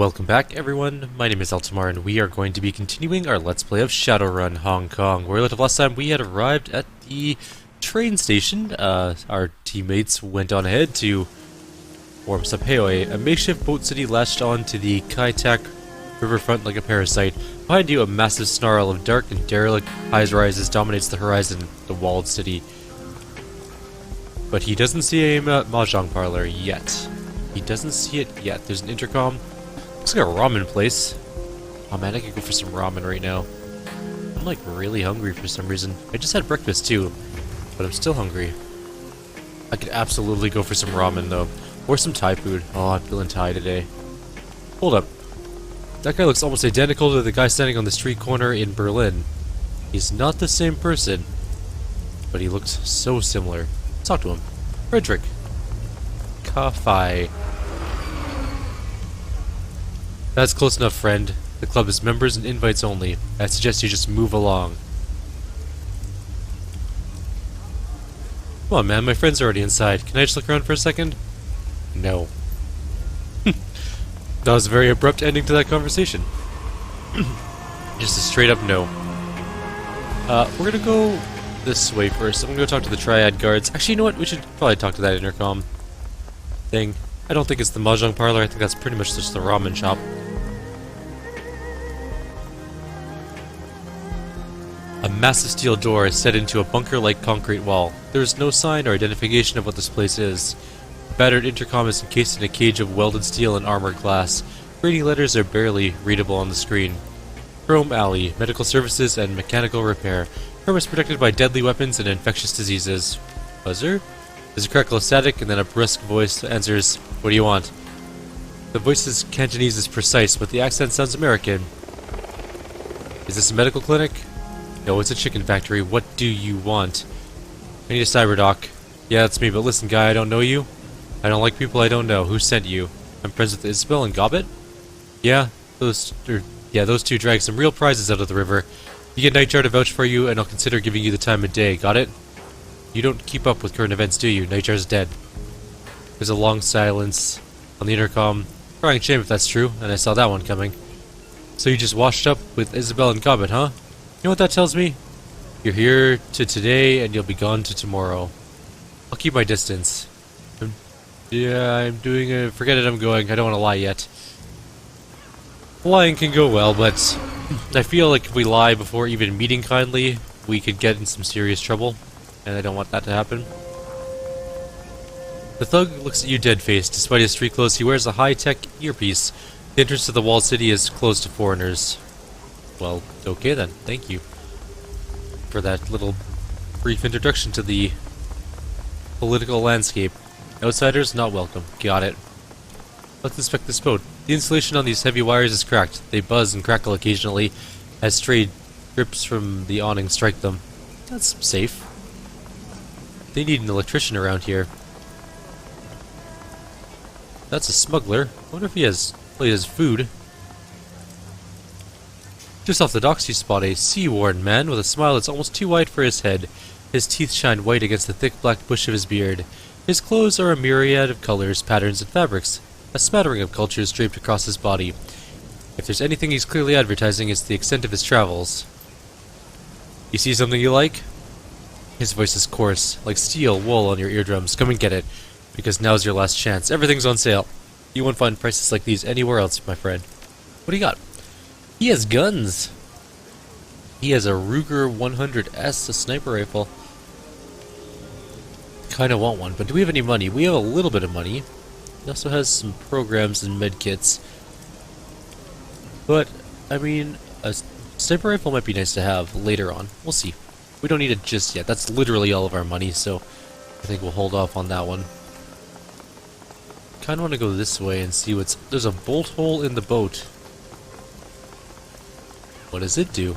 Welcome back everyone, my name is Eltimar and we are going to be continuing our Let's Play of Shadowrun Hong Kong. Where we left off last time, we had arrived at the train station. Our teammates went on ahead to form Sapheoi, a makeshift boat city latched on to the Kai Tak riverfront like a parasite. Behind you, a massive snarl of dark and derelict high-rises dominates the horizon, the walled city. But he doesn't see a Mahjong Parlor yet. He doesn't see it yet. There's an intercom. Looks like a ramen place. Oh man, I could go for some ramen right now. I'm like really hungry for some reason. I just had breakfast too, but I'm still hungry. I could absolutely go for some ramen though. Or some Thai food. Oh, I'm feeling Thai today. Hold up. That guy looks almost identical to the guy standing on the street corner in Berlin. He's not the same person, but he looks so similar. Let's talk to him. Frederick. Coffee. That's close enough, friend. The club is members and invites only. I suggest you just move along. Come on, man. My friend's already inside. Can I just look around for a second? No. That was a very abrupt ending to that conversation. Just a straight up no. We're gonna go this way first. I'm gonna go talk to the Triad guards. Actually, you know what? We should probably talk to that intercom thing. I don't think it's the Mahjong Parlor. I think that's pretty much just the ramen shop. A massive steel door is set into a bunker-like concrete wall. There is no sign or identification of what this place is. The battered intercom is encased in a cage of welded steel and armored glass. Grainy letters are barely readable on the screen. Chrome Alley, medical services and mechanical repair. Chrome is protected by deadly weapons and infectious diseases. Buzzer? There's a crackle of static and then a brisk voice answers, "What do you want?" The voice's Cantonese is precise, but the accent sounds American. Is this a medical clinic? No, it's a chicken factory. What do you want? I need a cyber doc. Yeah, that's me, but listen, guy, I don't know you. I don't like people I don't know. Who sent you? I'm friends with Isabel and Galbart? Yeah, those two dragged some real prizes out of the river. You get Nightjar to vouch for you, and I'll consider giving you the time of day. Got it? You don't keep up with current events, do you? Nightjar's dead. There's a long silence on the intercom. Crying shame if that's true, and I saw that one coming. So you just washed up with Isabel and Galbart, huh? You know what that tells me? You're here to today, and you'll be gone to tomorrow. I'll keep my distance. I'm doing a... Forget it, I'm going. I don't want to lie yet. Lying can go well, but I feel like if we lie before even meeting kindly, we could get in some serious trouble, and I don't want that to happen. The thug looks at you dead-faced. Despite his street clothes, he wears a high-tech earpiece. The entrance to the walled city is closed to foreigners. Well, okay then. Thank you for that little brief introduction to the political landscape. Outsiders not welcome. Got it. Let's inspect this boat. The insulation on these heavy wires is cracked. They buzz and crackle occasionally as stray drips from the awning strike them. That's safe. They need an electrician around here. That's a smuggler. I wonder if he has food. Just off the docks you spot a sea-worn man with a smile that's almost too wide for his head. His teeth shine white against the thick black bush of his beard. His clothes are a myriad of colors, patterns, and fabrics. A smattering of cultures draped across his body. If there's anything he's clearly advertising, it's the extent of his travels. You see something you like? His voice is coarse, like steel wool on your eardrums. Come and get it, because now's your last chance. Everything's on sale. You won't find prices like these anywhere else, my friend. What do you got? He has guns. He has a Ruger 100S, a sniper rifle. Kinda want one, but do we have any money? We have a little bit of money. He also has some programs and medkits. But, I mean, a sniper rifle might be nice to have later on. We'll see. We don't need it just yet. That's literally all of our money, so I think we'll hold off on that one. Kinda want to go this way and see what's... There's a bolt hole in the boat. What does it do?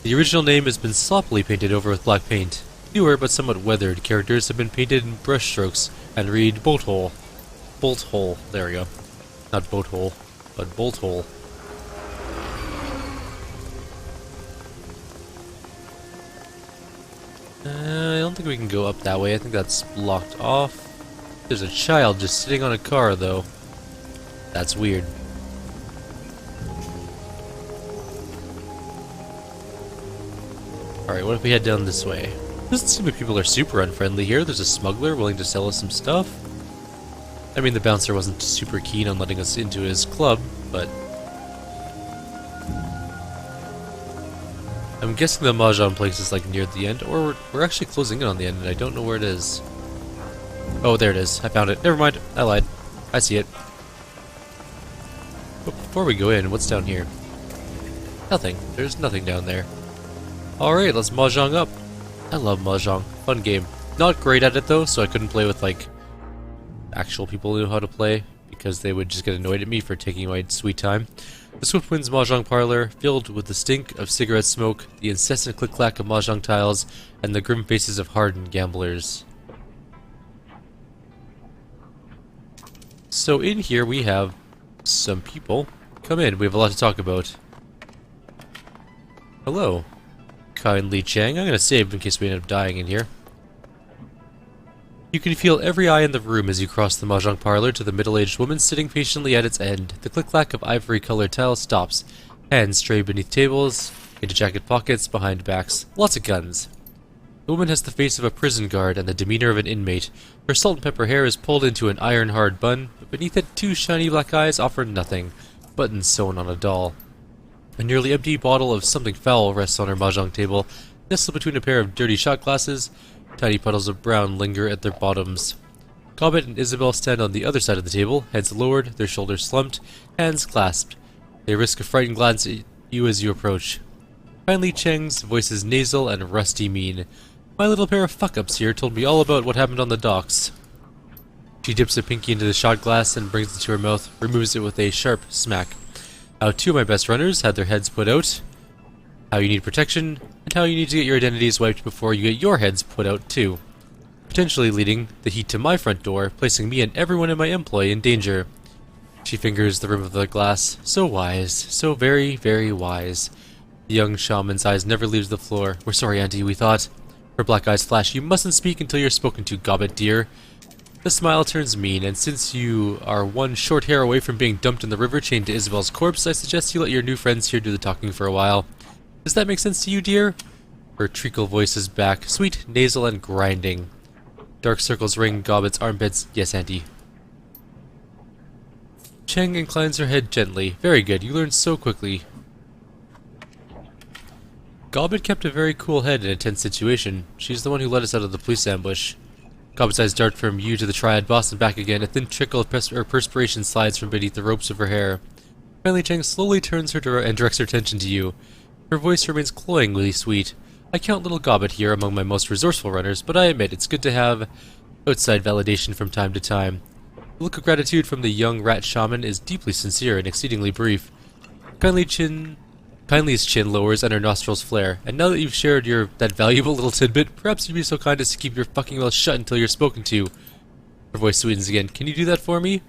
The original name has been sloppily painted over with black paint. Newer but somewhat weathered characters have been painted in brush strokes and read bolt hole. Bolt hole. There we go. Not boat hole, but bolt hole. I don't think we can go up that way. I think that's blocked off. There's a child just sitting on a car, though. That's weird. Alright, what if we head down this way? Doesn't seem like people are super unfriendly here. There's a smuggler willing to sell us some stuff. I mean, the bouncer wasn't super keen on letting us into his club, but... I'm guessing the Mahjong place is like near the end, or we're actually closing in on the end, and I don't know where it is. Oh, there it is. I found it. Never mind. I lied. I see it. But before we go in, what's down here? Nothing. There's nothing down there. Alright, let's Mahjong up. I love Mahjong. Fun game. Not great at it though, so I couldn't play with like actual people who know how to play, because they would just get annoyed at me for taking my sweet time. The Swift Wind's Mahjong Parlor, filled with the stink of cigarette smoke, the incessant click-clack of Mahjong tiles, and the grim faces of hardened gamblers. So in here we have some people. Come in, we have a lot to talk about. Hello. Kindly Chang. I'm gonna save in case we end up dying in here. You can feel every eye in the room as you cross the Mahjong Parlor to the middle-aged woman sitting patiently at its end. The click-clack of ivory-colored tiles stops. Hands stray beneath tables, into jacket pockets, behind backs. Lots of guns. The woman has the face of a prison guard and the demeanor of an inmate. Her salt and pepper hair is pulled into an iron-hard bun, but beneath it 2 shiny black eyes offer nothing. Buttons sewn on a doll. A nearly empty bottle of something foul rests on her Mahjong table, nestled between a pair of dirty shot glasses. Tiny puddles of brown linger at their bottoms. Galbart and Isabel stand on the other side of the table, heads lowered, their shoulders slumped, hands clasped. They risk a frightened glance at you as you approach. Finally, Cheng's voice is nasal and rusty mean. My little pair of fuck-ups here told me all about what happened on the docks. She dips a pinky into the shot glass and brings it to her mouth, removes it with a sharp smack. How 2 of my best runners had their heads put out. How you need protection, and how you need to get your identities wiped before you get your heads put out too. Potentially leading the heat to my front door, placing me and everyone in my employ in danger. She fingers the rim of the glass. So wise. So very, very wise. The young shaman's eyes never leaves the floor. We're sorry, Auntie, we thought. Her black eyes flash. You mustn't speak until you're spoken to, Galbart dear. The smile turns mean, and since you are one short hair away from being dumped in the river chained to Isabel's corpse, I suggest you let your new friends here do the talking for a while. Does that make sense to you, dear? Her treacle voice is back, sweet, nasal, and grinding. Dark circles ring Galbart's armpits. Yes, Auntie. Cheng inclines her head gently. Very good, you learned so quickly. Galbart kept a very cool head in a tense situation. She's the one who let us out of the police ambush. Galbart's eyes dart from you to the Triad boss and back again. A thin trickle of perspiration slides from beneath the ropes of her hair. Finally, Cheng slowly turns her and directs her attention to you. Her voice remains cloyingly sweet. I count little Galbart here among my most resourceful runners, but I admit it's good to have outside validation from time to time. The look of gratitude from the young rat shaman is deeply sincere and exceedingly brief. Kindly's chin lowers and her nostrils flare. And now that you've shared that valuable little tidbit, perhaps you'd be so kind as to keep your fucking mouth shut until you're spoken to. Her voice sweetens again. Can you do that for me?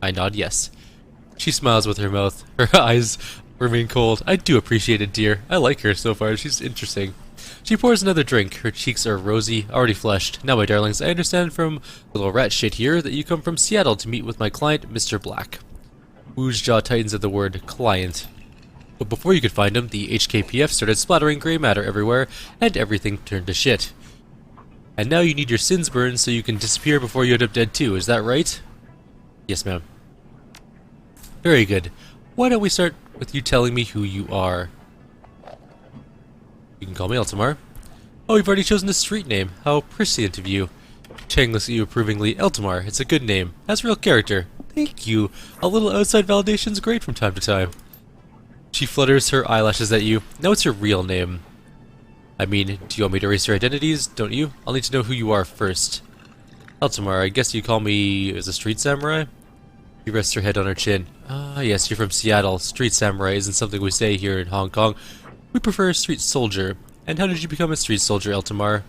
I nod yes. She smiles with her mouth. Her eyes remain cold. I do appreciate it, dear. I like her so far. She's interesting. She pours another drink. Her cheeks are rosy, already flushed. Now, my darlings, I understand from little rat shit here that you come from Seattle to meet with my client, Mr. Black. Wu's jaw tightens at the word client. But before you could find him, the HKPF started splattering gray matter everywhere, and everything turned to shit. And now you need your sins burned so you can disappear before you end up dead too, is that right? Yes, ma'am. Very good. Why don't we start with you telling me who you are? You can call me Eltimar. Oh, you've already chosen a street name. How prescient of you. Cheng looks at you approvingly. Eltimar, it's a good name. Has real character. Thank you. A little outside validation's great from time to time. She flutters her eyelashes at you. Now what's your real name? I mean, do you want me to erase your identities? Don't you? I'll need to know who you are first. Eltimar, I guess you call me as a street samurai? She rests her head on her chin. Ah, yes, you're from Seattle. Street samurai isn't something we say here in Hong Kong. We prefer a street soldier. And how did you become a street soldier, Eltimar?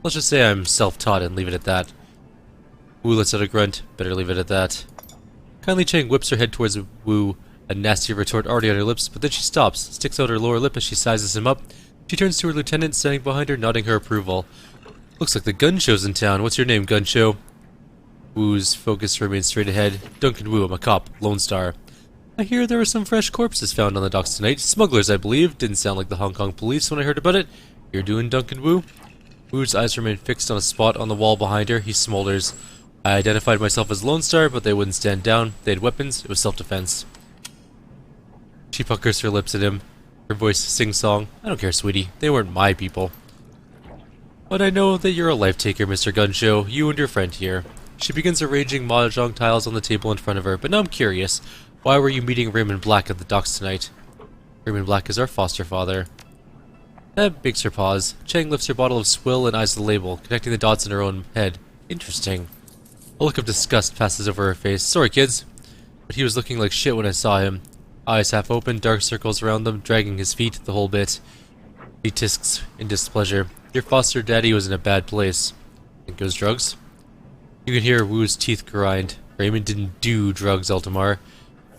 Let's just say I'm self-taught and leave it at that. Wu lets out a grunt. Better leave it at that. Kindly Cheng whips her head towards Wu, a nasty retort already on her lips, but then she stops, sticks out her lower lip as she sizes him up. She turns to her lieutenant standing behind her, nodding her approval. Looks like the gun show's in town. What's your name, gun show? Wu's focus remains straight ahead. Duncan Wu, I'm a cop. Lone Star. I hear there were some fresh corpses found on the docks tonight. Smugglers, I believe. Didn't sound like the Hong Kong police when I heard about it. You're doing Duncan Wu? Wu's eyes remain fixed on a spot on the wall behind her. He smolders. I identified myself as Lone Star, but they wouldn't stand down. They had weapons. It was self-defense. She puckers her lips at him. Her voice sing-song. I don't care, sweetie. They weren't my people. But I know that you're a life-taker, Mr. Gunshow. You and your friend here. She begins arranging mahjong tiles on the table in front of her. But now I'm curious. Why were you meeting Raymond Black at the docks tonight? Raymond Black is our foster father. That makes her pause. Chang lifts her bottle of swill and eyes the label, connecting the dots in her own head. Interesting. A look of disgust passes over her face. Sorry, kids. But he was looking like shit when I saw him. Eyes half open, dark circles around them, dragging his feet, the whole bit. He tisks in displeasure. Your foster daddy was in a bad place. Think it was drugs? You can hear Wu's teeth grind. Raymond didn't do drugs, Eltimar.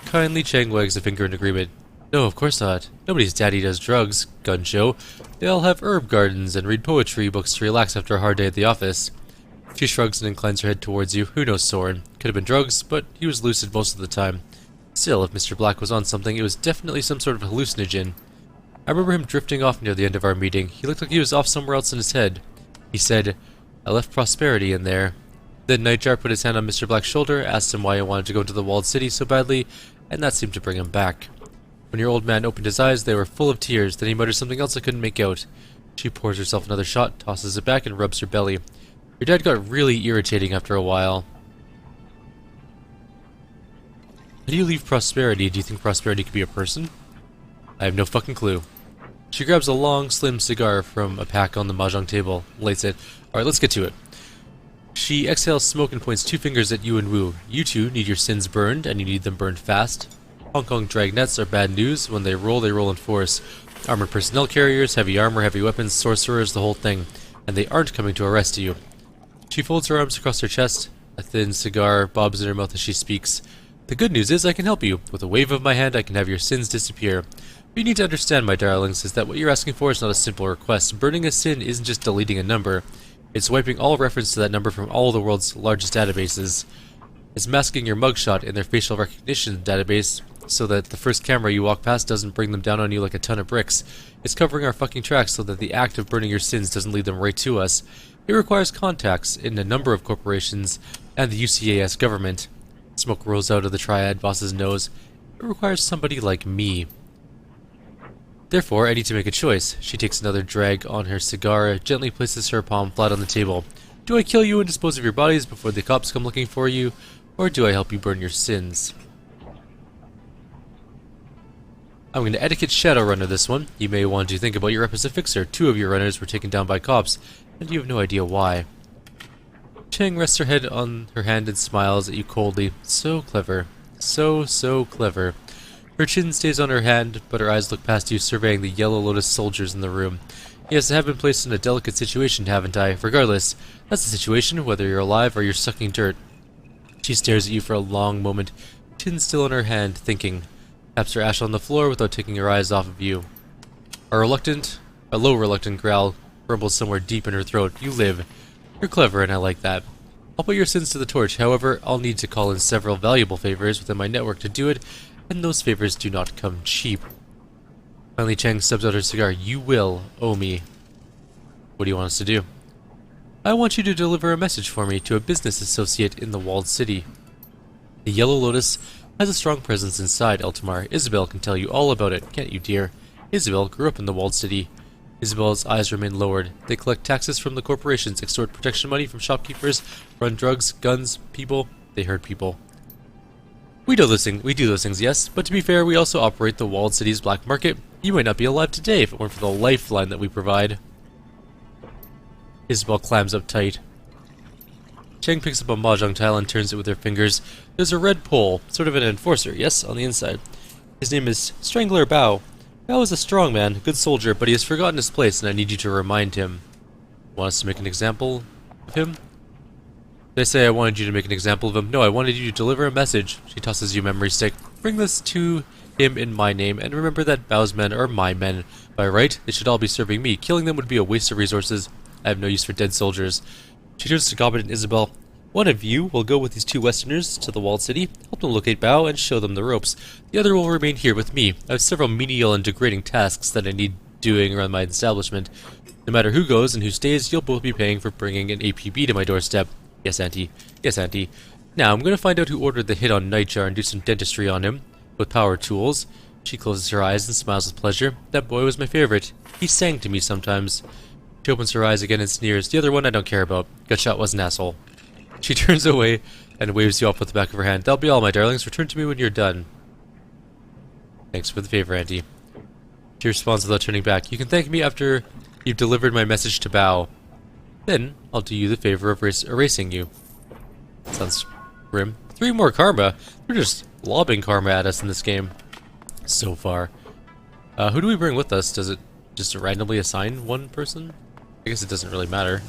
Kindly, Chang wags a finger in agreement. No, of course not. Nobody's daddy does drugs, Gunshow. They all have herb gardens and read poetry books to relax after a hard day at the office. She shrugs and inclines her head towards you. Who knows, Soren? Could have been drugs, but he was lucid most of the time. Still, if Mr. Black was on something, it was definitely some sort of hallucinogen. I remember him drifting off near the end of our meeting. He looked like he was off somewhere else in his head. He said, I left prosperity in there. Then Nightjar put his hand on Mr. Black's shoulder, asked him why he wanted to go to the walled city so badly, and that seemed to bring him back. When your old man opened his eyes, they were full of tears. Then he muttered something else I couldn't make out. She pours herself another shot, tosses it back, and rubs her belly. Your dad got really irritating after a while. How do you leave prosperity? Do you think prosperity could be a person? I have no fucking clue. She grabs a long, slim cigar from a pack on the mahjong table, lights it. Alright, let's get to it. She exhales smoke and points two fingers at you and Wu. You two need your sins burned, and you need them burned fast. Hong Kong dragnets are bad news. When they roll in force. Armored personnel carriers, heavy armor, heavy weapons, sorcerers, the whole thing. And they aren't coming to arrest you. She folds her arms across her chest. A thin cigar bobs in her mouth as she speaks. The good news is I can help you. With a wave of my hand, I can have your sins disappear. What you need to understand, my darlings, is that what you're asking for is not a simple request. Burning a sin isn't just deleting a number. It's wiping all reference to that number from all the world's largest databases. It's masking your mugshot in their facial recognition database so that the first camera you walk past doesn't bring them down on you like a ton of bricks. It's covering our fucking tracks so that the act of burning your sins doesn't lead them right to us. It requires contacts in a number of corporations and the UCAS government. Smoke rolls out of the Triad boss's nose. It requires somebody like me. Therefore, I need to make a choice. She takes another drag on her cigar, gently places her palm flat on the table. Do I kill you and dispose of your bodies before the cops come looking for you, or do I help you burn your sins? I'm going to etiquette Shadowrunner this one. You may want to think about your rep as a fixer. 2 of your runners were taken down by cops, and you have no idea why. Chang rests her head on her hand and smiles at you coldly. So clever. So clever. Her chin stays on her hand, but her eyes look past you, surveying the Yellow Lotus soldiers in the room. Yes, I have been placed in a delicate situation, haven't I? Regardless, that's the situation, whether you're alive or you're sucking dirt. She stares at you for a long moment, chin still in her hand, thinking. Taps her ash on the floor without taking her eyes off of you. A low reluctant growl rumbles somewhere deep in her throat. You live. You're clever, and I like that. I'll put your sins to the torch. However, I'll need to call in several valuable favors within my network to do it, and those favors do not come cheap. Finally, Chang stubs out her cigar. You will owe me. What do you want us to do? I want you to deliver a message for me to a business associate in the walled city. The Yellow Lotus has a strong presence inside Eltimar. Isabel can tell you all about it, can't you, dear? Isabel grew up in the walled city. Isabel's eyes remain lowered. They collect taxes from the corporations, extort protection money from shopkeepers, run drugs, guns, people. They hurt people. We do those things, yes, but to be fair, we also operate the walled city's black market. You might not be alive today if it weren't for the lifeline that we provide. Isabel clams up tight. Chang picks up a mahjong tile and turns it with her fingers. There's a red pole, sort of an enforcer, yes, on the inside. His name is Strangler Bao. Bao is a strong man, a good soldier, but he has forgotten his place, and I need you to remind him. Want us to make an example of him? Did I say I wanted you to make an example of him? No, I wanted you to deliver a message. She tosses you a memory stick. Bring this to him in my name, and remember that Bao's men are my men. By right, they should all be serving me. Killing them would be a waste of resources. I have no use for dead soldiers. She turns to Galbart and Isabel. One of you will go with these two Westerners to the walled city, help them locate Bao, and show them the ropes. The other will remain here with me. I have several menial and degrading tasks that I need doing around my establishment. No matter who goes and who stays, you'll both be paying for bringing an APB to my doorstep. Yes, Auntie. Yes, Auntie. Now, I'm going to find out who ordered the hit on Nightjar and do some dentistry on him, with power tools. She closes her eyes and smiles with pleasure. That boy was my favorite. He sang to me sometimes. She opens her eyes again and sneers. The other one I don't care about. Gutshot was an asshole. She turns away and waves you off with the back of her hand. That'll be all, my darlings. Return to me when you're done. Thanks for the favor, Auntie. She responds without turning back. You can thank me after you've delivered my message to Bao. Then, I'll do you the favor of erasing you. Sounds grim. 3 more karma? They're just lobbing karma at us in this game. So far. Who do we bring with us? Does it just randomly assign one person? I guess it doesn't really matter.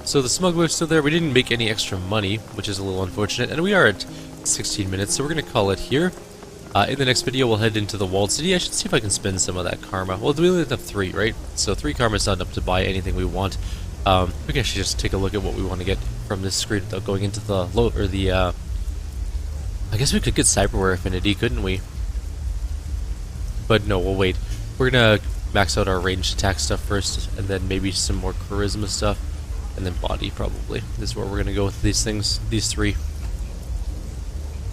So the smuggler's still there. We didn't make any extra money, which is a little unfortunate. And we are at 16 minutes, so we're going to call it here. In the next video, we'll head into the walled city. I should see if I can spend some of that karma. Well, we only have 3, right? So 3 karma is not enough to buy anything we want. We can actually just take a look at what we want to get from this screen without going into the I guess we could get cyberware affinity, couldn't we? But no, we'll wait. We're going to max out our ranged attack stuff first, and then maybe some more charisma stuff. And then body, probably. This is where we're going to go with these things, these 3.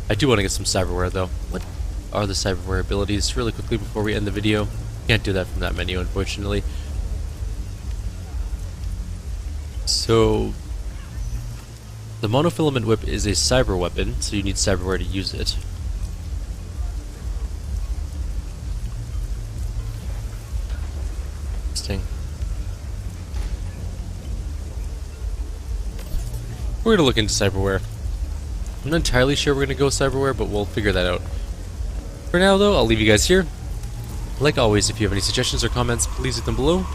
I do want to get some cyberware, though. What are the cyberware abilities? Really quickly before we end the video. Can't do that from that menu, unfortunately. So, the monofilament whip is a cyber weapon, so you need cyberware to use it. Interesting. We're gonna look into cyberware. I'm not entirely sure we're gonna go cyberware, but we'll figure that out. For now, though, I'll leave you guys here. Like always, if you have any suggestions or comments, please leave them below.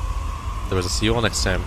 Otherwise, I'll see you all next time.